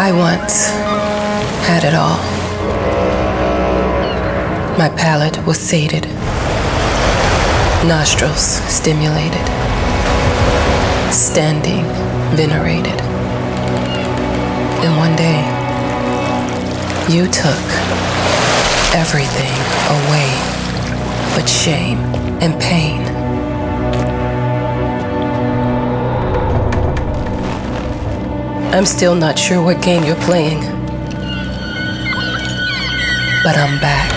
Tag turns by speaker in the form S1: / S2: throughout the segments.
S1: I once had it all. My palate was sated, nostrils stimulated, standing venerated. And one day, you took everything away but shame and pain. I'm still not sure what game you're playing, but I'm back.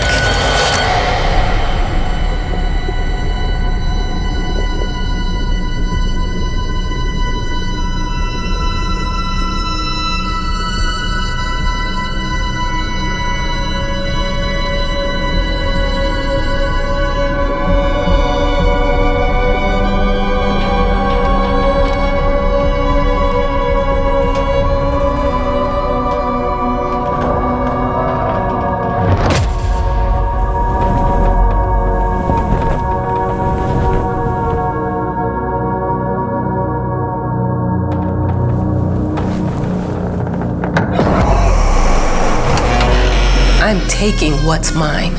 S1: I'm taking what's mine.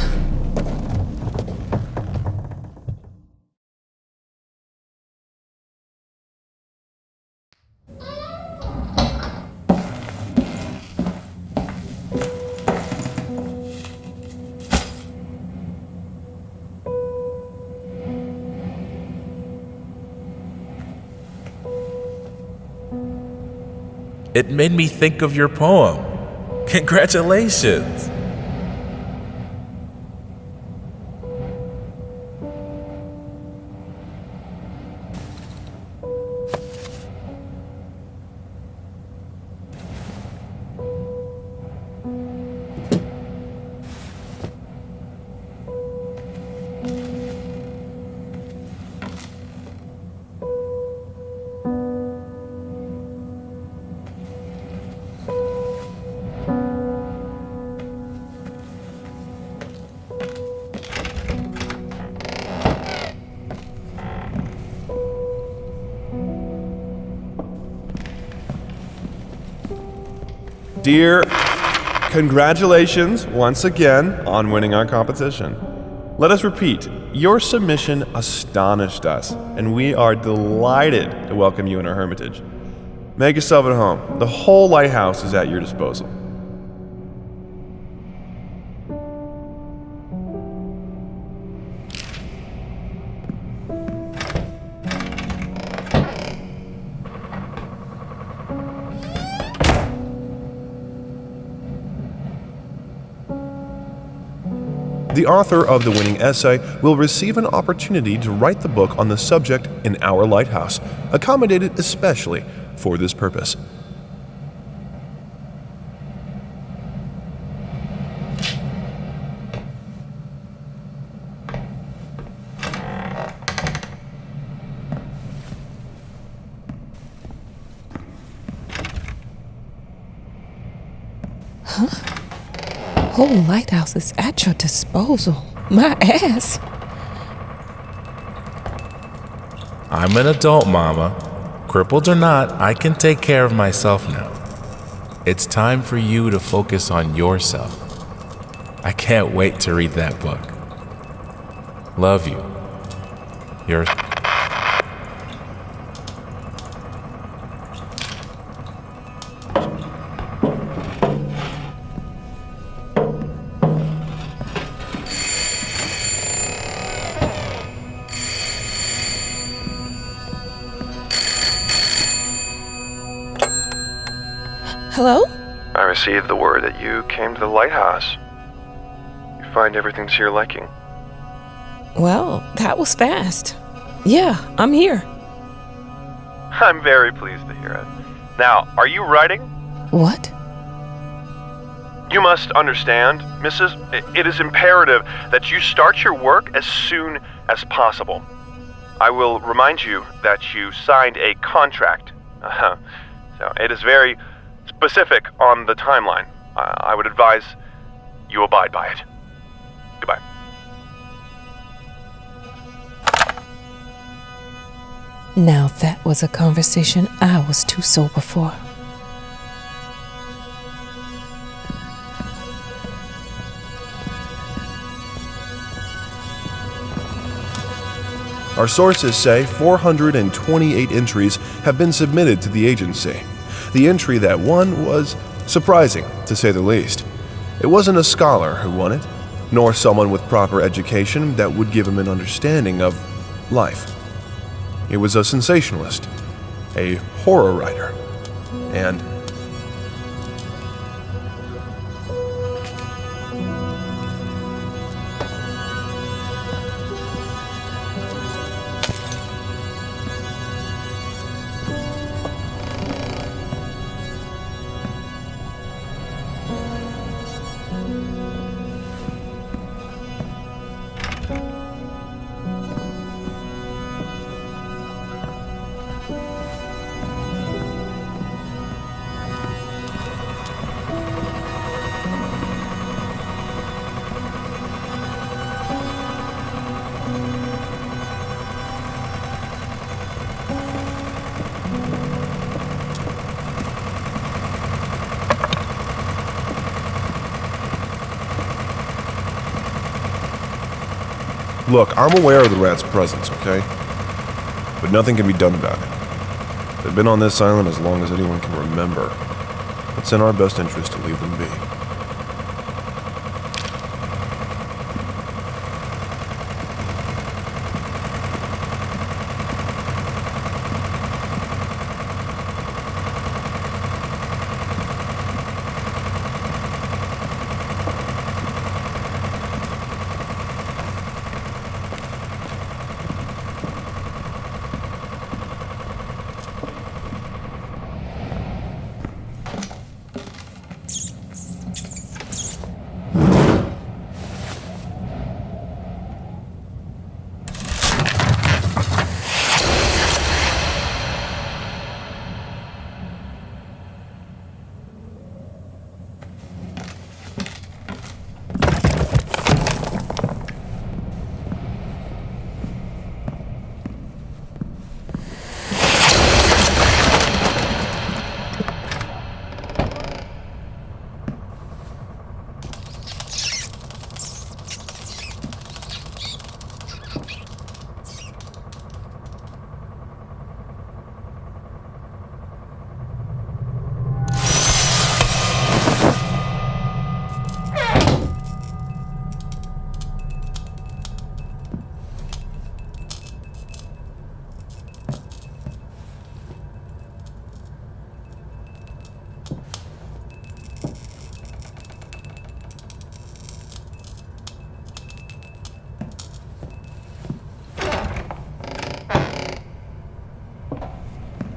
S2: It made me think of your poem. Congratulations!
S3: Dear, congratulations once again on winning our competition. Let us repeat, your submission astonished us, and we are delighted to welcome you in our hermitage. Make yourself at home. The whole lighthouse is at your disposal. The author of the winning essay will receive an opportunity to write the book on the subject in our lighthouse, accommodated especially for this purpose.
S1: Whole lighthouse is at your disposal. My ass.
S2: I'm an adult, Mama. Crippled or not, I can take care of myself now. It's time for you to focus on yourself. I can't wait to read that book. Love you. Your...
S1: Hello?
S3: I received the word that you came to the lighthouse. You find everything to your liking.
S1: Well, that was fast. Yeah, I'm here.
S3: I'm very pleased to hear it. Now, are you writing?
S1: What?
S3: You must understand, Mrs., it is imperative that you start your work as soon as possible. I will remind you that you signed a contract. So it is very specific on the timeline. I would advise you abide by it. Goodbye.
S1: Now that was a conversation I was too sober for.
S4: Our sources say 428 entries have been submitted to the agency. The entry that won was surprising, to say the least. It wasn't a scholar who won it, nor someone with proper education that would give him an understanding of life. It was a sensationalist, a horror writer, and look, I'm aware of the rat's presence, okay? But nothing can be done about it. They've been on this island as long as anyone can remember. It's in our best interest to leave them be.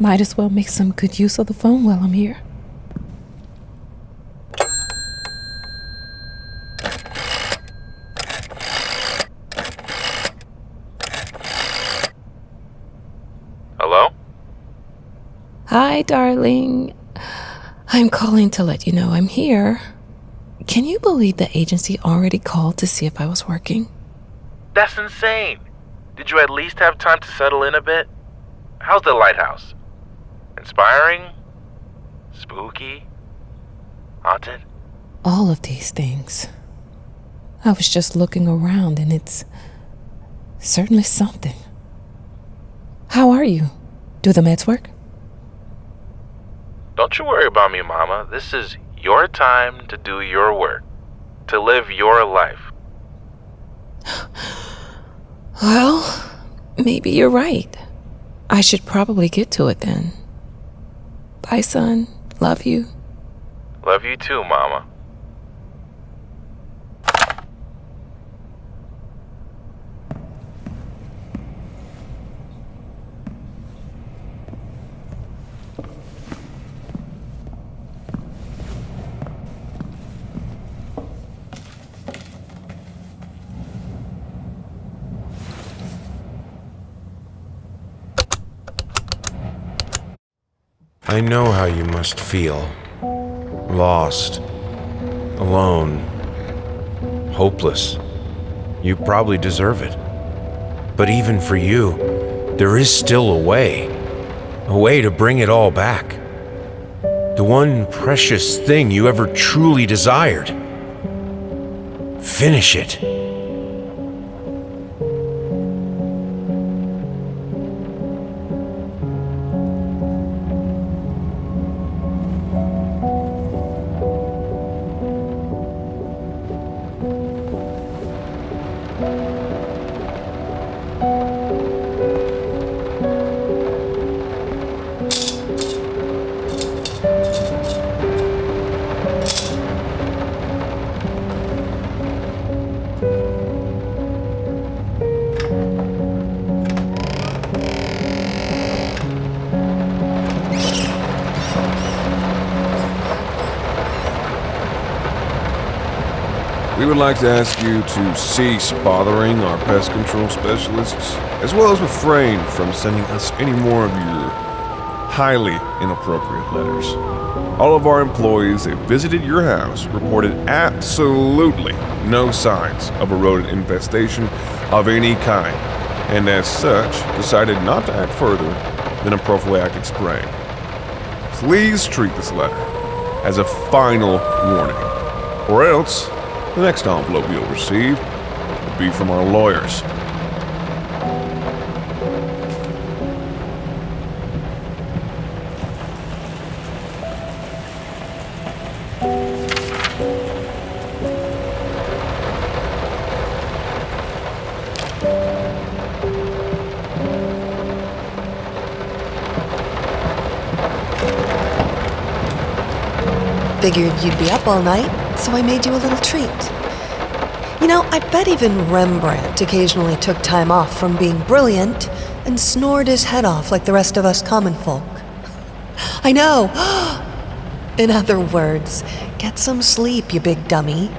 S1: Might as well make some good use of the phone while I'm here.
S2: Hello?
S1: Hi, darling. I'm calling to let you know I'm here. Can you believe the agency already called to see if I was working?
S2: That's insane. Did you at least have time to settle in a bit? How's the lighthouse? Inspiring? Spooky? Haunted?
S1: All of these things. I was just looking around and it's certainly something. How are you? Do the meds work?
S2: Don't you worry about me, Mama. This is your time to do your work, to live your life.
S1: Well, maybe you're right. I should probably get to it then. Bye, son. Love you.
S2: Love you too, Mama.
S5: I know how you must feel. Lost. Alone. Hopeless. You probably deserve it. But even for you, there is still a way to bring it all back. The one precious thing you ever truly desired. Finish it.
S4: We would like to ask you to cease bothering our pest control specialists, as well as refrain from sending us any more of your highly inappropriate letters. All of our employees that visited your house reported absolutely no signs of a rodent infestation of any kind, and as such, decided not to act further than a prophylactic spray. Please treat this letter as a final warning, or else the next envelope you'll receive will be from our lawyers.
S6: Figured you'd be up all night, so I made you a little treat. You know, I bet even Rembrandt occasionally took time off from being brilliant and snored his head off like the rest of us common folk. I know! In other words, get some sleep, you big dummy.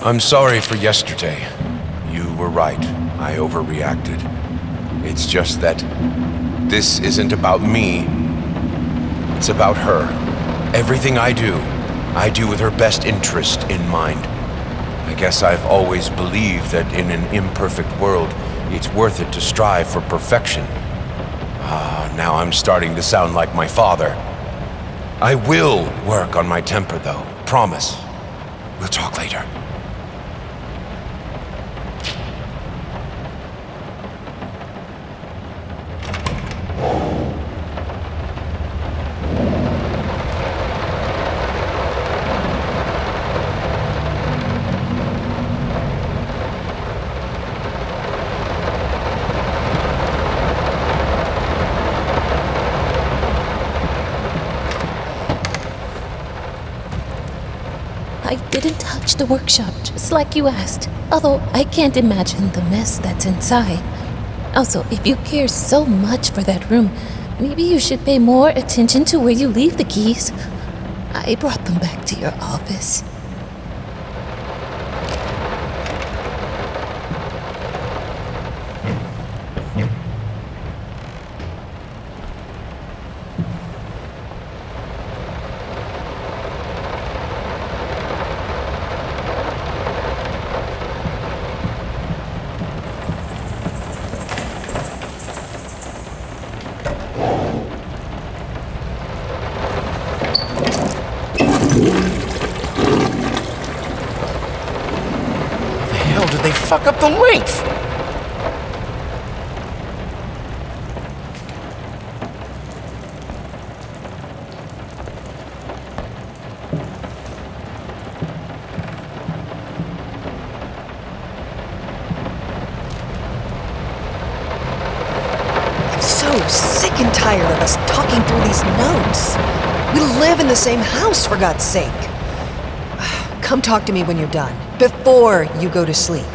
S5: I'm sorry for yesterday. You were right. I overreacted. It's just that this isn't about me. It's about her. Everything I do with her best interest in mind. I guess I've always believed that in an imperfect world, it's worth it to strive for perfection. Now I'm starting to sound like my father. I will work on my temper, though. Promise. We'll talk later.
S1: I didn't touch the workshop, just like you asked. Although I can't imagine the mess that's inside. Also, if you care so much for that room, maybe you should pay more attention to where you leave the keys. I brought them back to your office.
S5: Did they fuck up the length?
S6: I'm so sick and tired of us talking through these notes. We live in the same house, for God's sake. Come talk to me when you're done, before you go to sleep.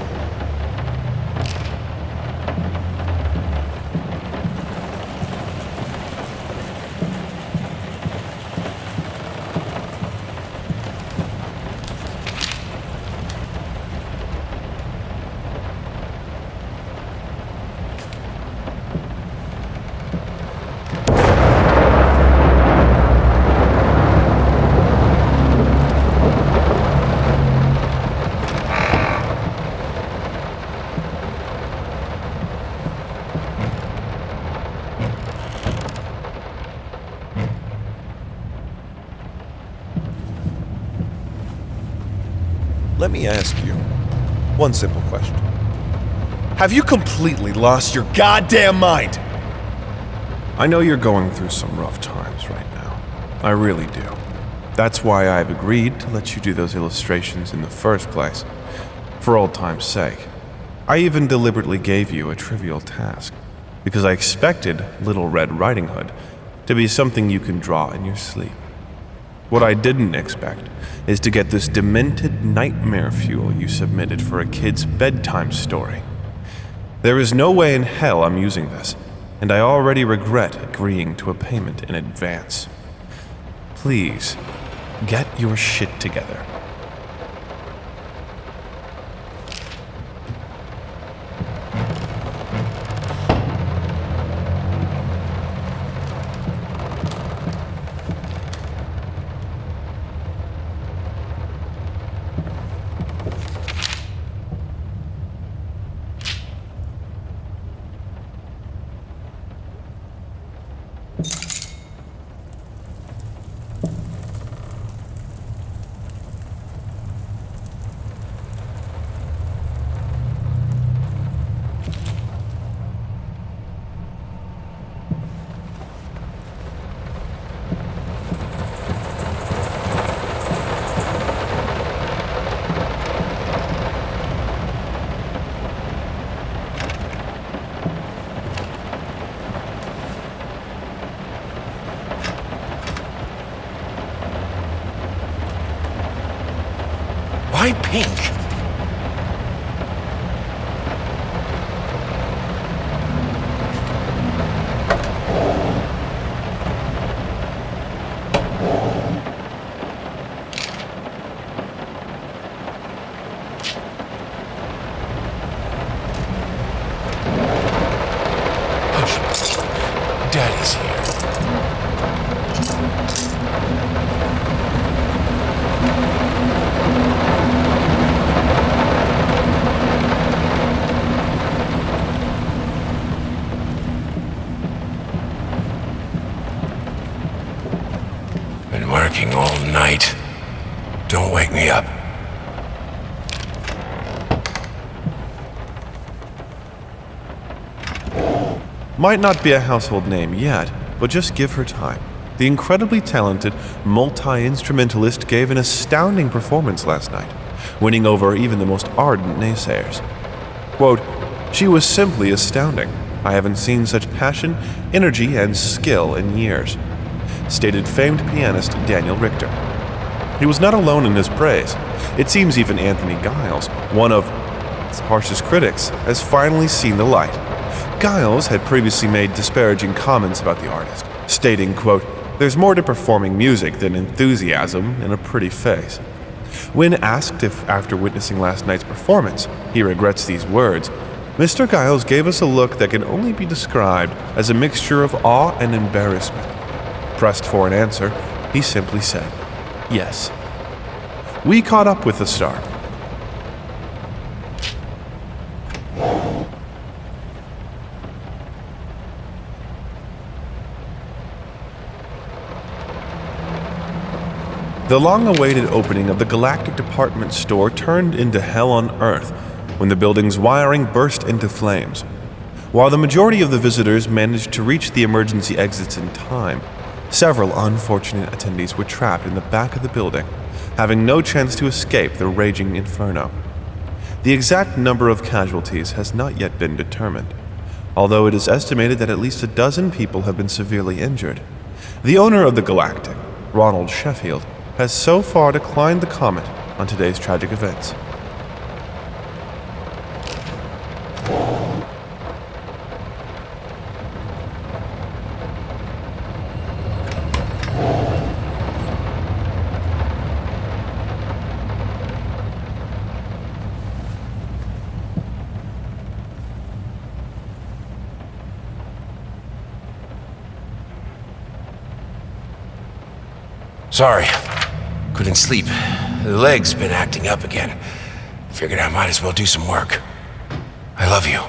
S4: let me ask you one simple question. Have you completely lost your goddamn mind? I know you're going through some rough times right now. I really do. That's why I've agreed to let you do those illustrations in the first place, for old time's sake. I even deliberately gave you a trivial task, because I expected Little Red Riding Hood to be something you can draw in your sleep. What I didn't expect is to get this demented nightmare fuel you submitted for a kid's bedtime story. There is no way in hell I'm using this, and I already regret agreeing to a payment in advance. Please, get your shit together.
S5: Why pink? Daddy's here. Been working all night. Don't wake me up.
S4: Might not be a household name yet, but just give her time. The incredibly talented multi-instrumentalist gave an astounding performance last night, winning over even the most ardent naysayers. Quote, "She was simply astounding. I haven't seen such passion, energy, and skill in years," stated famed pianist Daniel Richter. He was not alone in his praise. It seems even Anthony Giles, one of its harshest critics, has finally seen the light. Giles had previously made disparaging comments about the artist, stating, quote, "There's more to performing music than enthusiasm and a pretty face." When asked if, after witnessing last night's performance, he regrets these words, Mr. Giles gave us a look that can only be described as a mixture of awe and embarrassment. Pressed for an answer, he simply said, "Yes." We caught up with the star. The long-awaited opening of the Galactic Department Store turned into hell on Earth when the building's wiring burst into flames. While the majority of the visitors managed to reach the emergency exits in time, several unfortunate attendees were trapped in the back of the building, having no chance to escape the raging inferno. The exact number of casualties has not yet been determined, although it is estimated that at least a dozen people have been severely injured. The owner of the Galactic, Ronald Sheffield, has so far declined the comment on today's tragic events.
S5: Sorry. Couldn't sleep. The leg's been acting up again. Figured I might as well do some work. I love you.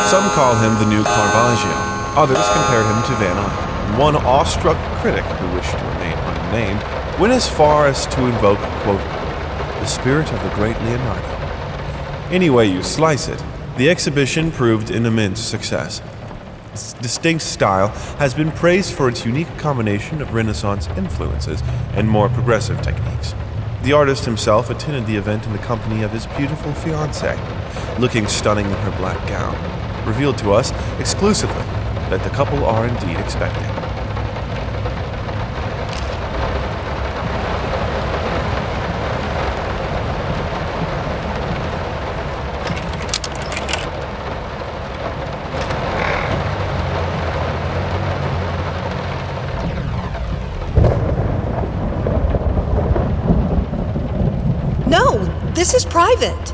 S4: Some call him the new Caravaggio. Others compare him to Van Eyck. One awestruck critic, who wished to remain unnamed, went as far as to invoke, quote, the spirit of the great Leonardo. Any way you slice it, the exhibition proved an immense success. Its distinct style has been praised for its unique combination of Renaissance influences and more progressive techniques. The artist himself attended the event in the company of his beautiful fiancée, looking stunning in her black gown, revealed to us exclusively that the couple are indeed expecting.
S6: No, this is private.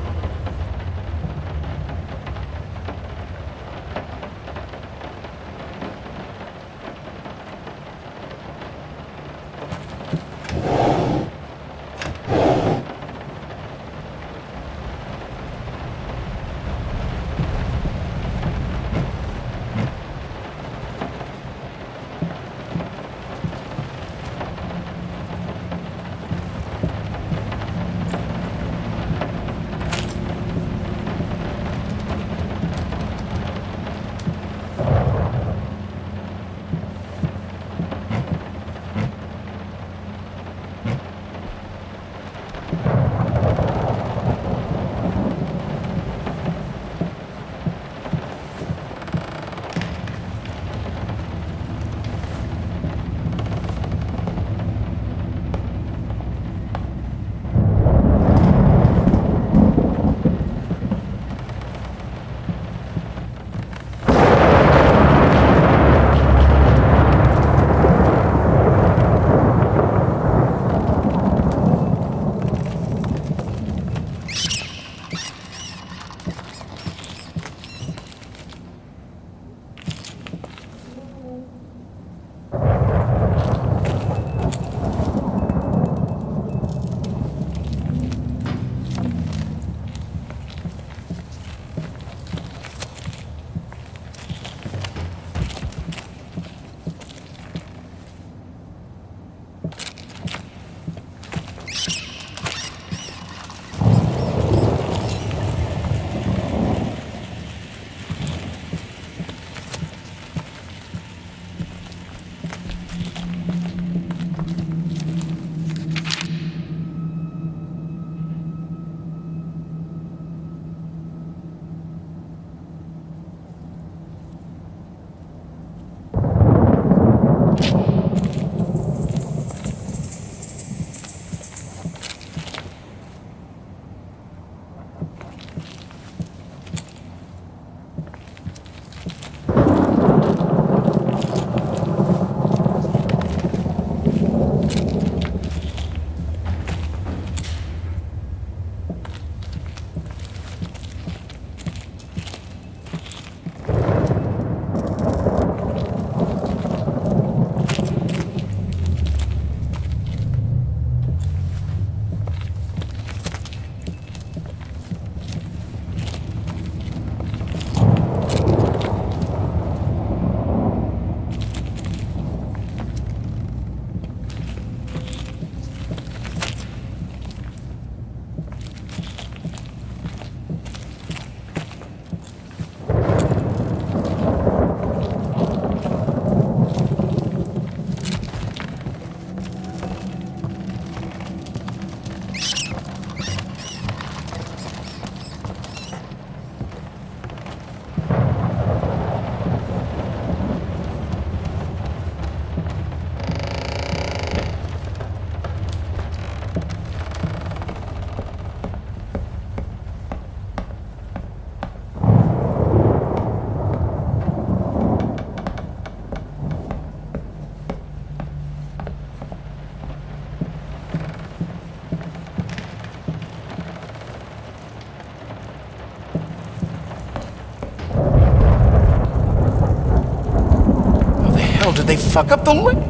S5: Did they fuck up the link?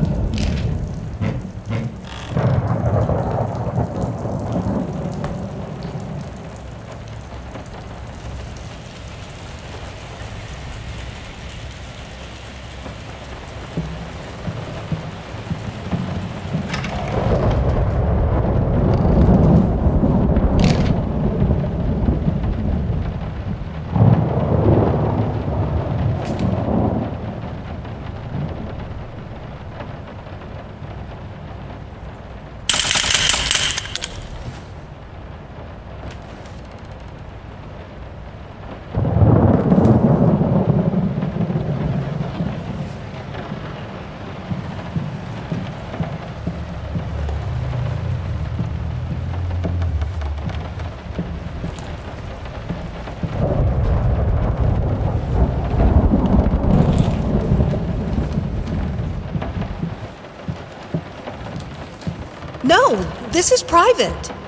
S6: This is private.